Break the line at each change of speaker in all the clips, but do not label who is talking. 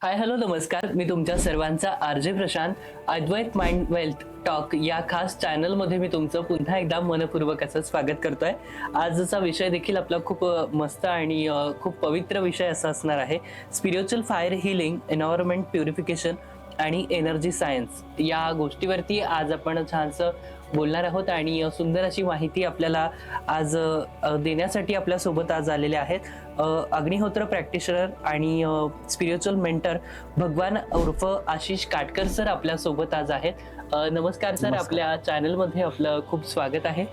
Hi hello नमस्कार. मी तुमच्या सर्वांचा आरजे प्रशांत अद्वैत माइंड वेल्थ टॉक या खास चॅनलमध्ये मी तुमचं पुन्हा एकदा मनपूर्वक असं स्वागत करतोय. आजचा विषय देखील आपला खूप मस्त आणि खूप पवित्र विषय असा असणार आहे. Spiritual fire healing, environment purification आणि एनर्जी सायन्स या गोष्टीवरती आज आपण छानसं बोलणार आहोत आणि सुंदर अशी माहिती आपल्याला आज देण्यासाठी आपल्या सोबत आज आलेले आहेत अग्निहोत्र प्रॅक्टिशनर आणि स्पिरिच्युअल मेंटर भगवान उर्फ आशिष काटकर सर आपल्या सोबत आज आहेत. नमस्कार सर. आपल्या चॅनलमध्ये आपलं खूप स्वागत आहे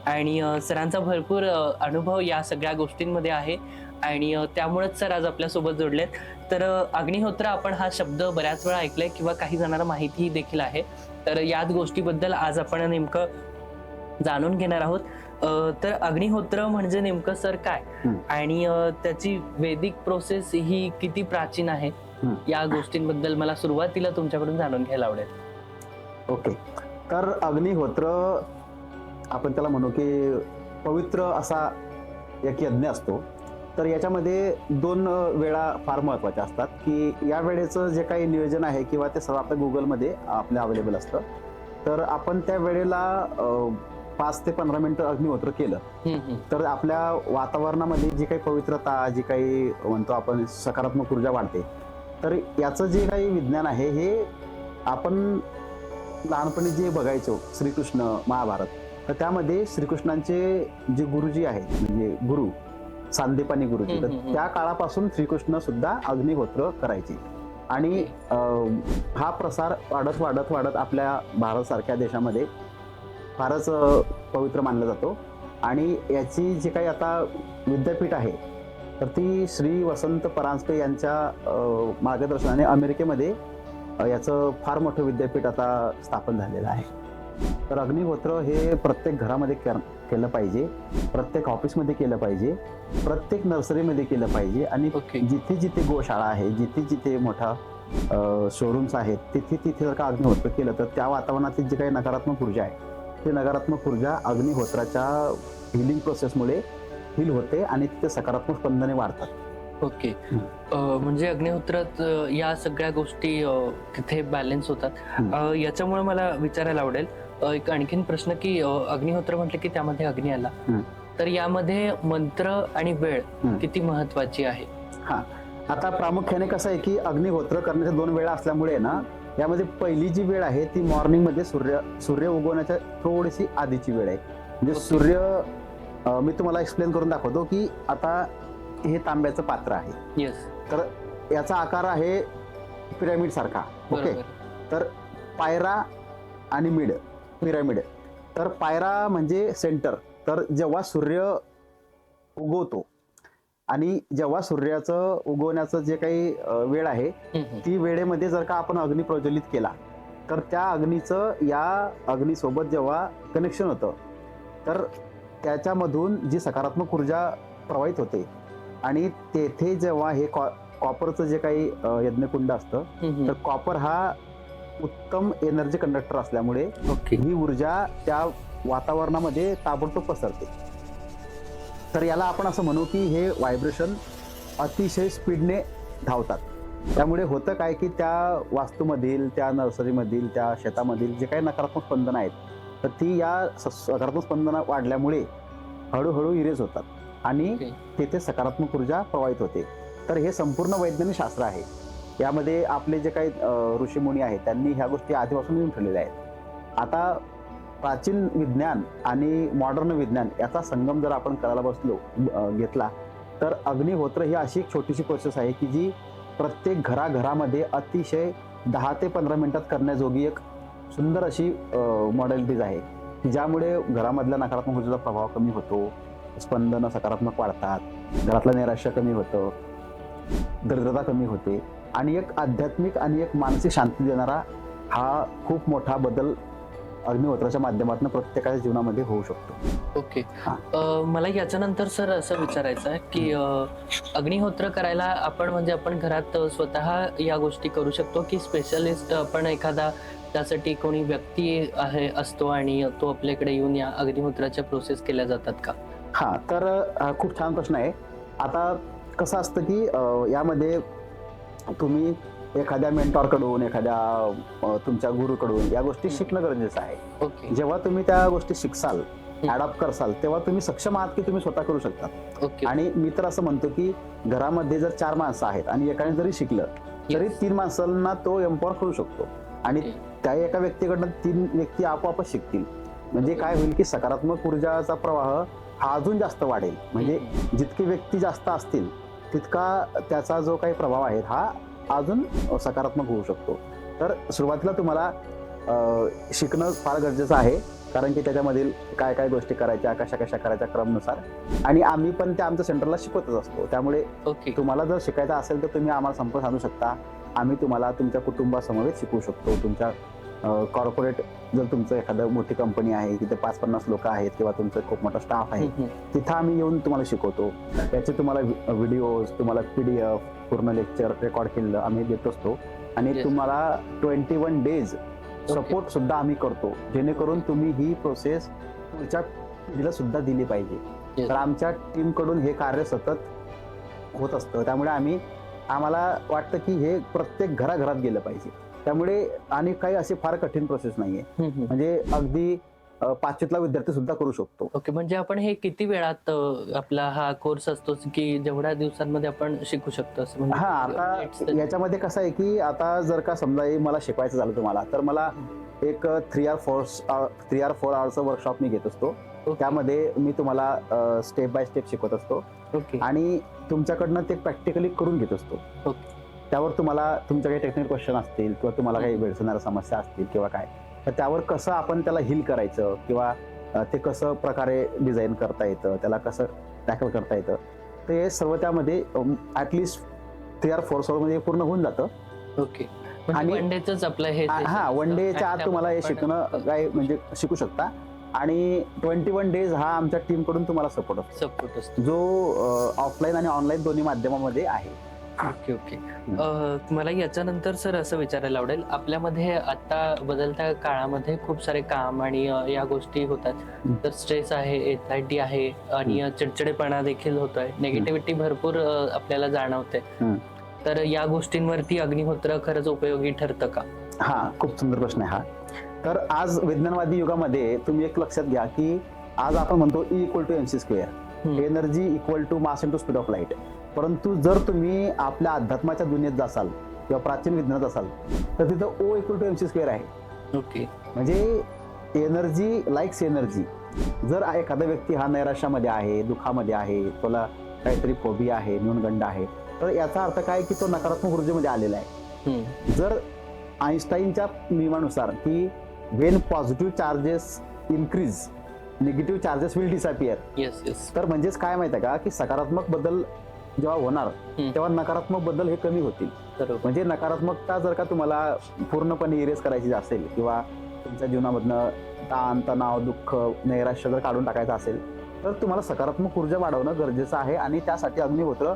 आणि सरांचा भरपूर अनुभव या सगळ्या गोष्टींमध्ये आहे आणि त्यामुळेच सर आज आपल्यासोबत जोडलेत. तर अग्निहोत्र आपण हा शब्द बऱ्याच वेळा ऐकलाय किंवा काही जणांना माहिती देखील आहे. तर याच गोष्टीबद्दल आज आपण नेमकं जाणून घेणार आहोत. तर अग्निहोत्र म्हणजे नेमकं सर काय आणि त्याची वैदिक प्रोसेस ही किती प्राचीन आहे या गोष्टींबद्दल मला सुरुवातीला तुमच्याकडून जाणून घ्यायला आवडेल.
ओके. तर अग्निहोत्र आपण त्याला म्हणू की पवित्र असा एक यज्ञ असतो. तर याच्यामध्ये दोन वेळा फार महत्वाच्या असतात की या वेळेचं जे काही नियोजन आहे किंवा ते सर्व आपल्या गुगलमध्ये आपल्या अवेलेबल असतं. तर आपण त्या वेळेला 5 ते 15 मिनिटं अग्निहोत्र केलं तर आपल्या वातावरणामध्ये जी काही पवित्रता, जी काही म्हणतो आपण सकारात्मक ऊर्जा वाढते. तर याचं जे काही विज्ञान आहे हे आपण लहानपणी जे बघायचो श्रीकृष्ण महाभारत, तर त्यामध्ये श्रीकृष्णांचे जे गुरुजी आहेत म्हणजे गुरु सांदीपनी गुरुजी, तर त्या काळापासून श्रीकृष्ण सुद्धा अग्निहोत्र करायचे आणि हा प्रसार वाढत वाढत वाढत आपल्या भारत सारख्या देशामध्ये फारच पवित्र मानला जातो. आणि याची जी काही आता विद्यापीठ आहे तर ती श्री वसंत परांजपे यांच्या मार्गदर्शनाने अमेरिकेमध्ये याचं फार मोठं विद्यापीठ आता स्थापन झालेलं आहे. तर अग्निहोत्र हे प्रत्येक घरामध्ये केलं पाहिजे, प्रत्येक ऑफिसमध्ये केलं पाहिजे, प्रत्येक नर्सरीमध्ये केलं पाहिजे आणि जिथे जिथे गोशाळा आहे, जिथे जिथे मोठा शोरूम्स आहेत तिथे तिथे जर का अग्निहोत्र केलं तर त्या वातावरणातील जी काही नकारात्मक ऊर्जा आहे ती नकारात्मक ऊर्जा अग्निहोत्राच्या हिलिंग प्रोसेसमुळे हिल होते आणि तिथे सकारात्मक स्पंदने वाढतात.
ओके. म्हणजे अग्निहोत्रात या सगळ्या गोष्टी तिथे बॅलन्स होतात. याच्यामुळे मला विचारायला आवडेल एक आणखीन प्रश्न की अग्निहोत्र म्हटलं की त्यामध्ये अग्नी आला, तर यामध्ये मंत्र आणि वेळ किती महत्वाची आहे?
हा, आता प्रामुख्याने कसं आहे की अग्निहोत्र करण्याच्या 2 वेळा असल्यामुळे ना यामध्ये पहिली जी वेळ आहे ती मॉर्निंग मध्ये सूर्य उगवण्याच्या थोडीशी आधीची वेळ आहे. म्हणजे सूर्य मी तुम्हाला एक्सप्लेन करून दाखवतो की आता हे तांब्याचं पात्र आहे.
येस.
तर याचा आकार आहे पिरामिड सारखा. ओके. तर पायरा आणि मिड, पिरामिड. तर पायरा म्हणजे सेंटर. तर जेव्हा सूर्य उगवतो आणि जेव्हा सूर्याचं उगवण्याचं जे काही वेळ आहे ती वेळेमध्ये जर का आपण अग्नी प्रज्वलित केला तर त्या अग्नीचं या अग्नीसोबत जेव्हा कनेक्शन होतं तर त्याच्यामधून जी सकारात्मक ऊर्जा प्रवाहित होते आणि तेथे जेव्हा हे कॉपरचं जे काही यज्ञकुंड असतं तर कॉपर हा उत्तम एनर्जी कंडक्टर असल्यामुळे ही ऊर्जा त्या वातावरणामध्ये ताबडतोब पसरते. तर याला आपण असं म्हणू की हे व्हायब्रेशन अतिशय स्पीडने धावतात. त्यामुळे होतं काय की त्या वास्तूमधील, त्या नर्सरीमधील, त्या शेतामधील जे काही नकारात्मक स्पंदनं आहेत तर ती या सकारात्मक स्पंदनं वाढल्यामुळे हळूहळू इरेज होतात आणि तेथे सकारात्मक ऊर्जा प्रवाहित होते. तर हे संपूर्ण वैज्ञानिक शास्त्र आहे. यामध्ये आपले जे काही ऋषीमुनी आहेत त्यांनी ह्या गोष्टी आधीपासून येऊन ठेवलेल्या आहेत. आता प्राचीन विज्ञान आणि मॉडर्न विज्ञान याचा संगम जर आपण करायला घेतला तर अग्निहोत्र ही अशी एक छोटीशी प्रोसेस आहे की जी प्रत्येक घराघरामध्ये अतिशय 10 ते 15 मिनिटात करण्याजोगी एक सुंदर अशी मॉडेलिटीज आहे की ज्यामुळे घरामधल्या नकारात्मक ऊर्जेचा प्रभाव कमी होतो, स्पंदनं सकारात्मक वाढतात, घरातलं नैराश्य कमी होतं, दरिद्रता कमी होते आणि एक आध्यात्मिक आणि एक मानसिक शांती देणारा हा खूप मोठा बदल अग्निहोत्राच्या माध्यमातून प्रत्येकाच्या जीवनामध्ये होऊ शकतो.
ओके. मला याच्यानंतर सर असं विचारायचं आहे की अग्निहोत्र करायला आपण म्हणजे आपण घरात स्वतः या गोष्टी करू शकतो की स्पेशलिस्ट आपण एखादा त्यासाठी कोणी व्यक्ती असतो आणि तो आपल्याकडे येऊन या अग्निहोत्राच्या प्रोसेस केल्या जातात का?
हा, तर खूप छान प्रश्न आहे. आता कसं असतं की यामध्ये तुम्ही एखाद्या मेंटॉरकडून, एखाद्या तुमच्या गुरुकडून या गोष्टी शिकणं गरजेचं आहे.
ओके
जेव्हा तुम्ही त्या गोष्टी शिकसाल, अडॉप्ट करसाल, तेव्हा तुम्ही सक्षम आहात की तुम्ही स्वतः करू शकता.
ओके
आणि मी तर असं म्हणतो की घरामध्ये जर 4 माणसं आहेत आणि एकाने जरी शिकलं तरी 3 माणसांना तो एम्पॉवर करू शकतो आणि त्या एका व्यक्तीकडनं 3 व्यक्ती आपोआपच शिकतील. म्हणजे काय होईल की सकारात्मक ऊर्जाचा प्रवाह हा अजून जास्त वाढेल. म्हणजे जितके व्यक्ती जास्त असतील तितका त्याचा जो काही प्रभाव आहे हा अजून सकारात्मक होऊ शकतो. तर सुरुवातीला तुम्हाला शिकणं फार गरजेचं आहे, कारण की त्याच्यामधील काय काय गोष्टी करायच्या, कशा कशा करायच्या क्रमनुसार. आणि आम्ही पण त्या आमच्या सेंटरला शिकवतच असतो. त्यामुळे तुम्हाला जर शिकायचं असेल तर तुम्ही आम्हाला संपर्क साधू शकता. आम्ही तुम्हाला तुमच्या कुटुंबासमवेत शिकवू शकतो. तुमच्या कॉर्पोरेट जर तुमचं एखादं मोठी कंपनी आहे, तिथे 5-50 लोक आहेत किंवा तुमचं खूप मोठा स्टाफ आहे, तिथं आम्ही येऊन तुम्हाला शिकवतो. त्याचे तुम्हाला व्हिडिओज, तुम्हाला PDF, पूर्ण लेक्चर रेकॉर्ड केलेलं आम्ही देत असतो. आणि तुम्हाला 21 डेज सपोर्ट सुद्धा आम्ही करतो, जेणेकरून तुम्ही ही प्रोसेस पुढच्या पिढीला सुद्धा दिली पाहिजे. तर आमच्या टीम कडून हे कार्य सतत होत असतं. त्यामुळे आम्हाला वाटतं की हे प्रत्येक घराघरात गेलं पाहिजे. त्यामुळे आणि काही अशी फार कठीण प्रोसेस नाहीये. म्हणजे अगदी 5वीतला विद्यार्थी सुद्धा करू शकतो.
ओके, म्हणजे आपण हे किती वेळात आपला हा कोर्स असतो की जेवढ्या दिवसांमध्ये आपण शिकू शकतो असं म्हणजे?
हा, आता याच्यामध्ये कसं आहे की आता जर का समजा मला शिकवायचं झालं तुम्हाला, तर मला एक 3 or 4 आवर्सचं वर्कशॉप मी घेत असतो. त्यामध्ये मी तुम्हाला स्टेप बाय स्टेप शिकवत असतो आणि तुमच्याकडनं ते प्रॅक्टिकली करून घेत असतो. त्यावर तुम्हाला तुमचे काही टेक्निकल क्वेश्चन असतील किंवा तुम्हाला काही भेडसावणाऱ्या समस्या असतील किंवा काय, तर त्यावर कसं आपण त्याला हील करायचं किंवा ते कसं प्रकारे डिझाईन करता येतं, त्याला कसं टॅकल करता येतं, ते सर्व त्यामध्ये ऍटलिस्ट 3 or 4 आवर्स मध्ये पूर्ण होऊन जातं.
ओके, आणि वन डेच आपलं हे?
हा, 1 डेच्या आत तुम्हाला हे शिकणं काय म्हणजे शिकू शकता. आणि 21 डेज हा आमच्या टीम कडून तुम्हाला सपोर्ट असतो, जो ऑफलाईन आणि ऑनलाईन दोन्ही माध्यमामध्ये आहे.
Okay okay. मला याच्यानंतर सर असं विचारायला आवडेल, आपल्यामध्ये आता बदलत्या काळामध्ये खूप सारे काम आणि या गोष्टी होतात, तर स्ट्रेस आहे, एन्झायटी आहे आणि चिडचिडेपणा देखील होतोय, निगेटिव्हिटी भरपूर आपल्याला जाणवते. तर या गोष्टींवरती अग्निहोत्र खरंच उपयोगी ठरतं का?
हा, खूप सुंदर प्रश्न आहे हा. तर आज विज्ञानवादी युगामध्ये तुम्ही एक लक्षात घ्या की आज आपण म्हणतो E=mc², energy equal to mass into speed of light. परंतु जर तुम्ही आपल्या अध्यात्माच्या दुनियेत जासाल किंवा प्राचीन विज्ञानात असाल तर तिथं O=mc² आहे.
ओके,
म्हणजे एनर्जी लाईक्स एनर्जी. जर एखादा व्यक्ती हा नैराश्यामध्ये आहे, दुःखामध्ये आहे, त्याला काहीतरी फोबिया आहे, न्यूनगंड आहे, तर याचा अर्थ काय की तो नकारात्मक ऊर्जेमध्ये आलेला आहे. जर आईन्स्टाईनच्या नियमानुसार की Wien positive charges increase, negative charges will disappear. तर म्हणजेच काय माहिती आहे का की सकारात्मक बदल जेव्हा होणार तेव्हा नकारात्मक बदल हे कमी होतील. म्हणजे नकारात्मकता जर का तुम्हाला पूर्णपणे इरेज करायची असेल किंवा तुमच्या जीवनामधनं ताण, तणाव, दुःख, नैराश्य जर काढून टाकायचं असेल तर तुम्हाला सकारात्मक ऊर्जा वाढवणं गरजेचं आहे. आणि त्यासाठी अग्निहोत्र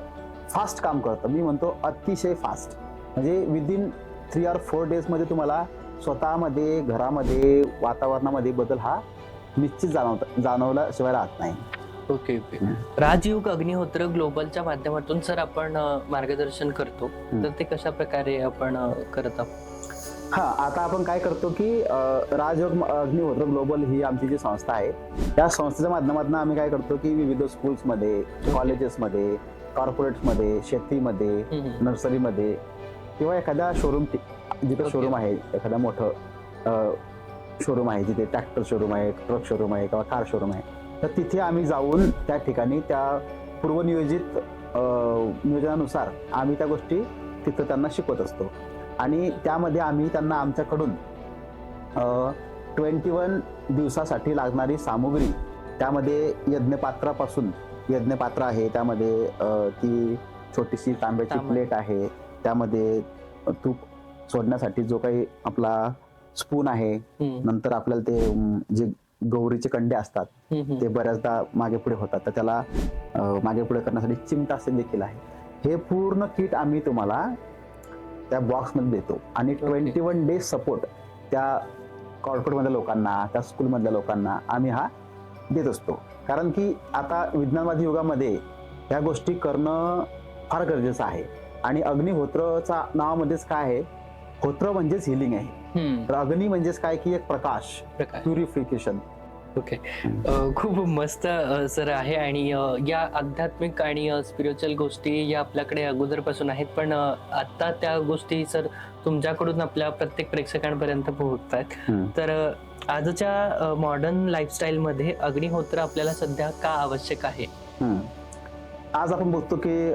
फास्ट काम करतं. मी म्हणतो अतिशय फास्ट. म्हणजे विदिन 3 or 4 डेज मध्ये तुम्हाला स्वतःमध्ये, घरामध्ये, वातावरणामध्ये बदल हा निश्चित जाणवला शिवाय राहत नाही.
Okay okay. राजयोग अग्निहोत्र ग्लोबलच्या माध्यमातून सर आपण मार्गदर्शन करतो, तर ते कशा प्रकारे आपण करत आहोत?
हा, आता आपण काय करतो की राजयोग अग्निहोत्र ग्लोबल ही आमची जी संस्था आहे, त्या संस्थेच्या माध्यमातून आम्ही काय करतो की विविध स्कूल्समध्ये, कॉलेजेसमध्ये, कॉर्पोरेट्समध्ये, शेतीमध्ये, नर्सरीमध्ये किंवा एखाद्या शोरूम, जिथे शोरूम आहे, एखाद्या मोठं शोरूम आहे, जिथे ट्रॅक्टर शोरूम आहे, ट्रक शोरूम आहे किंवा कार शोरूम आहे, तर तिथे आम्ही जाऊन त्या ठिकाणी त्या पूर्वनियोजित नियोजनानुसार आम्ही त्या गोष्टी तिथं त्यांना शिकवत असतो. आणि त्यामध्ये आम्ही त्यांना आमच्याकडून 21 दिवसासाठी लागणारी सामुग्री, त्यामध्ये यज्ञपात्रापासून, यज्ञपात्र आहे, त्यामध्ये ती छोटीशी तांब्याची प्लेट आहे, त्यामध्ये तूप सोडण्यासाठी जो काही आपला स्पून आहे, नंतर आपल्याला ते जे गौरीचे कंडे असतात ते बऱ्याचदा मागे पुढे होतात, तर त्याला मागे पुढे करण्यासाठी चिमटा असे देखील आहे. हे पूर्ण किट आम्ही तुम्हाला त्या बॉक्स मध्ये देतो. आणि 21 डेज सपोर्ट त्या कॉर्पोरेट मधल्या लोकांना, त्या स्कूल मधल्या लोकांना आम्ही हा देत असतो. कारण की आता विज्ञानवादी युगामध्ये या गोष्टी करणं फार गरजेचं आहे. आणि अग्निहोत्रचा नावामध्येच काय आहे, होत्र म्हणजेच हिलिंग आहे, तर अग्नी म्हणजेच काय की एक प्रकाश, प्युरिफिकेशन.
ओके. खूप मस्त सर आहे. आणि या आध्यात्मिक आणि स्पिरिच्युअल गोष्टी या आपल्याकडे अगोदरपासून आहेत, पण आता त्या गोष्टी सर तुमच्याकडून आपल्या प्रत्येक प्रेक्षकांपर्यंत पोहोचतात. तर आजच्या मॉडर्न लाईफस्टाईल मध्ये अग्निहोत्र आपल्याला सध्या का आवश्यक आहे?
आज आपण बघतो की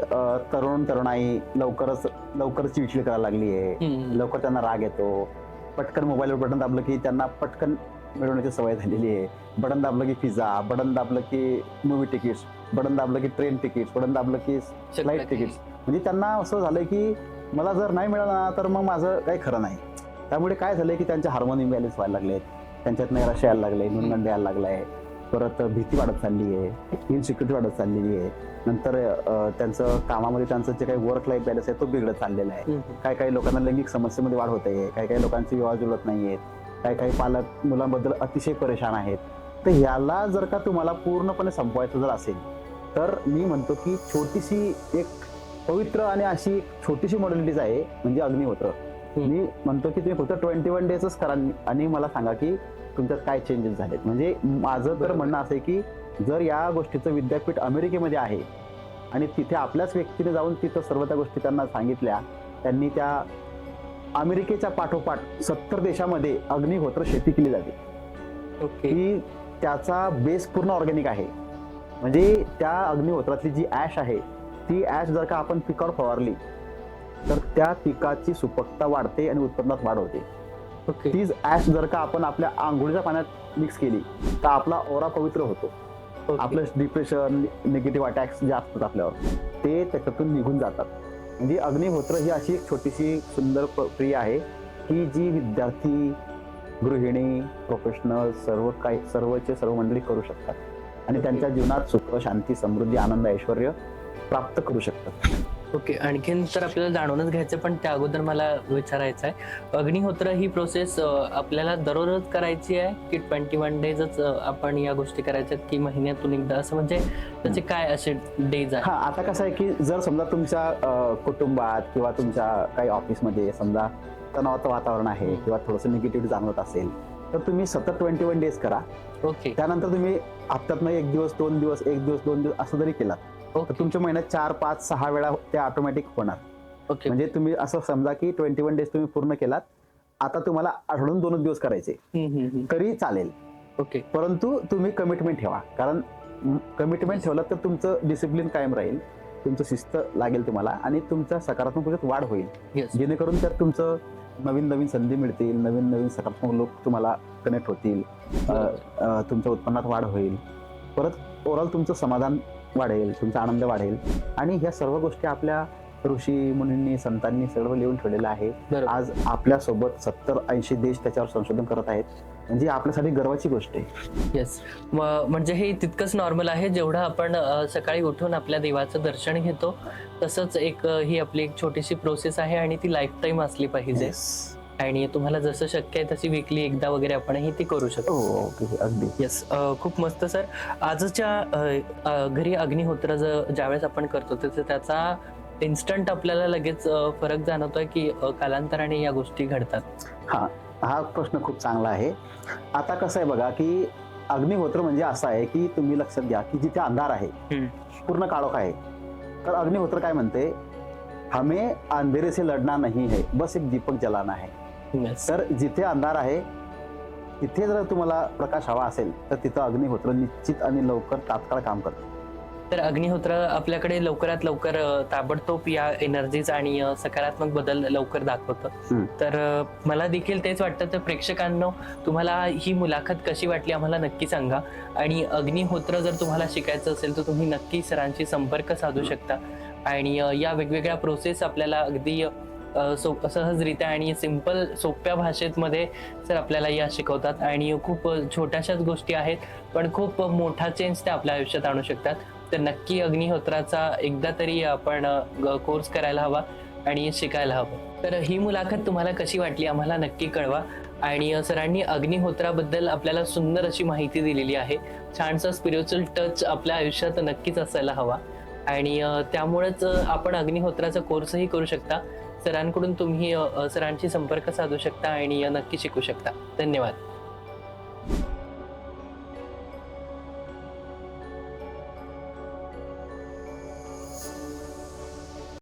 तरुणाई लवकर चिडचिड करायला लागली आहे, लवकर त्यांना राग येतो, पटकन मोबाईलवर बटन दाबलं की त्यांना पटकन मिळवण्याची सवय झालेली आहे. बटन दाबलं की पिझ्झा, बटन दाबलं की मूवी तिकीट्स, बटन दाबलं की ट्रेन तिकीट्स, बटन दाबलं की फ्लाईट तिकीट्स. म्हणजे त्यांना असं झालंय की मला जर नाही मिळालं ना तर मग माझं काही खरं नाही. त्यामुळे काय झालंय की त्यांचे हार्मोन इम्बॅलन्स व्हायला लागलेत, त्यांच्यात नैराश्य यायला लागले, न्यूनगंड यायला लागलाय, परत भीती वाढत चालली आहे, इनसिक्युरिटी वाढत चाललेली आहे. नंतर त्यांचं कामामध्ये त्यांचं जे काही वर्क लाईफ बॅलन्स आहे तो बिघडत चाललेला आहे. काही लोकांना लैंगिक समस्येमध्ये वाढ होते, काही लोकांचे विवाह जुळत नाहीयेत, काही पालक मुलांबद्दल अतिशय परेशान आहेत. तर ह्याला जर का तुम्हाला पूर्णपणे संपवायचं जर असेल तर मी म्हणतो की छोटीशी एक पवित्र आणि अशी छोटीशी मॉडेलिटीज आहे म्हणजे अग्निहोत्र. मी म्हणतो की तुम्ही फक्त 21 डेजच करा आणि मला सांगा की तुमच्यात काय चेंजेस झालेत. म्हणजे माझं तर म्हणणं असं आहे की जर या गोष्टीचं विद्यापीठ अमेरिकेमध्ये आहे आणि तिथे आपल्याच व्यक्तीने जाऊन तिथं सर्व त्या गोष्टी त्यांना सांगितल्या, त्यांनी त्या अमेरिकेच्या पाठोपाठ 70 देशामध्ये अग्निहोत्र शेती केली जाते. की त्याचा बेस पूर्ण ऑर्गॅनिक आहे. म्हणजे त्या अग्निहोत्रातली जी ऍश आहे ती ऍश जर का आपण पिकावर फवारली तर त्या पिकाची सुपीकता वाढते आणि उत्पन्नात वाढ होते. तीच ऍश जर का आपण आपल्या आंघोळीच्या पाण्यात मिक्स केली तर आपला ओरा पवित्र होतो. आपलं डिप्रेशन, निगेटिव्ह अटॅक्स जे असतात आपल्यावर ते त्याच्यातून निघून जातात. म्हणजे अग्निहोत्र ही अशी एक छोटीशी सुंदर प्रक्रिया आहे की जी विद्यार्थी, गृहिणी, प्रोफेशनल सर्वचे सर्व मंडळी करू शकतात आणि त्यांच्या जीवनात सुख, शांती, समृद्धी, आनंद, ऐश्वर्य प्राप्त करू शकतात.
ओके. आणखीन तर आपल्याला जाणूनच घ्यायचं, पण त्या अगोदर मला विचारायचं आहे, अग्निहोत्र ही प्रोसेस आपल्याला दररोज करायची आहे की 21 डेजच आपण या गोष्टी करायच्यात की महिन्यातून एकदा, असं म्हणजे त्याचे काय असे डेज आहेत?
हा, आता कसं आहे की जर समजा तुमच्या कुटुंबात किंवा तुमच्या काही ऑफिसमध्ये समजा तणावाचं वातावरण आहे किंवा थोडंसं निगेटिव्ह जाणवत असेल तर तुम्ही सतत 21 डेज करा.
ओके.
त्यानंतर तुम्ही हप्त्यातनं 1 दिवस 2 दिवस 1 दिवस 2 दिवस असं जरी केलात तर तुमच्या महिन्यात 4, 5, 6 वेळा ते ऑटोमॅटिक होणार.
ओके.
म्हणजे तुम्ही असं समजा की 21 डेज तुम्ही पूर्ण केलात, आता तुम्हाला आठवड्यातून 2 दिवस करायचे तरी चालेल.
ओके.
परंतु तुम्ही कमिटमेंट ठेवा, कारण कमिटमेंट ठेवलं तर तुमचं डिसिप्लिन कायम राहील, तुमचं शिस्त लागेल तुम्हाला आणि तुमच्या सकारात्मक ऊर्जेत वाढ होईल. जेणेकरून त्यात तुमचं नवीन नवीन संधी मिळतील, नवीन नवीन सकारात्मक लोक तुम्हाला कनेक्ट होतील, तुमच्या उत्पन्नात वाढ होईल, परत ओव्हरऑल तुमचं समाधान वाढेल, तुमचा आनंद वाढेल. आणि ह्या सर्व गोष्टी आपल्या ऋषी मुनींनी, संतांनी सर्व लिहून ठेवलेलं आहे. आज आपल्या सोबत 70-80 देश त्याच्यावर संशोधन करत आहेत. म्हणजे आपल्यासाठी गर्वाची गोष्ट आहे.
येस. म्हणजे हे तितकंच नॉर्मल आहे जेवढं आपण सकाळी उठून आपल्या देवाचं दर्शन घेतो तसंच ही आपली एक छोटीशी प्रोसेस आहे आणि ती लाईफ टाईम असली पाहिजे. आणि तुम्हाला जसं शक्य आहे तशी वीकली एकदा वगैरे आपणही ती करू शकतो.
अगदी.
येस. खूप मस्त सर. आजच्या घरी अग्निहोत्र ज्यावेळेस आपण करतो त्याचा इन्स्टंट आपल्याला लगेच फरक जाणवतोय की कालांतराने या गोष्टी घडतात?
हा प्रश्न खूप चांगला आहे. आता कसं आहे बघा की अग्निहोत्र म्हणजे असं आहे की तुम्ही लक्षात घ्या की जिथे अंधार आहे, पूर्ण काळोख आहे, तर अग्निहोत्र काय म्हणते, हमें अंधेरे से लढना नहीं है, बस एक दीपक जलाना है. तर जिथे अंधार आहे तिथे जर तुम्हाला प्रकाश हवा असेल तर तिथं अग्निहोत्र निश्चित आणि लवकर तात्काळ काम करतं.
तर अग्निहोत्र आपल्याकडे लवकरात लवकर ताबडतोब या एनर्जीज आणि सकारात्मक बदल लवकर दाखवतं. तर मला देखील तेच वाटतं. तर प्रेक्षकांनो, तुम्हाला ही मुलाखत कशी वाटली आम्हाला नक्की सांगा. आणि अग्निहोत्र जर तुम्हाला शिकायचं असेल तर तुम्ही नक्की सरांशी संपर्क साधू शकता. आणि या वेगवेगळ्या प्रोसेस आपल्याला अगदी सहजरित्या आणि सिंपल सोप्या भाषेत मध्ये सर आपल्याला या शिकवतात. आणि खूप छोट्याशाच गोष्टी आहेत पण खूप मोठा चेंज ते आपल्या आयुष्यात आणू शकतात. तर नक्की अग्निहोत्राचा एकदा तरी आपण कोर्स करायला हवा आणि शिकायला हवं. तर ही मुलाखत तुम्हाला कशी वाटली आम्हाला नक्की कळवा. आणि सरांनी अग्निहोत्राबद्दल आपल्याला सुंदर अशी माहिती दिलेली आहे. छानसा स्पिरिच्युअल टच आपल्या आयुष्यात नक्कीच असायला हवा. आणि त्यामुळेच आपण अग्निहोत्राचा कोर्सही करू शकता. सरांकडून तुम्ही सरांशी संपर्क साधू शकता आणि नक्की शिकू शकता. धन्यवाद.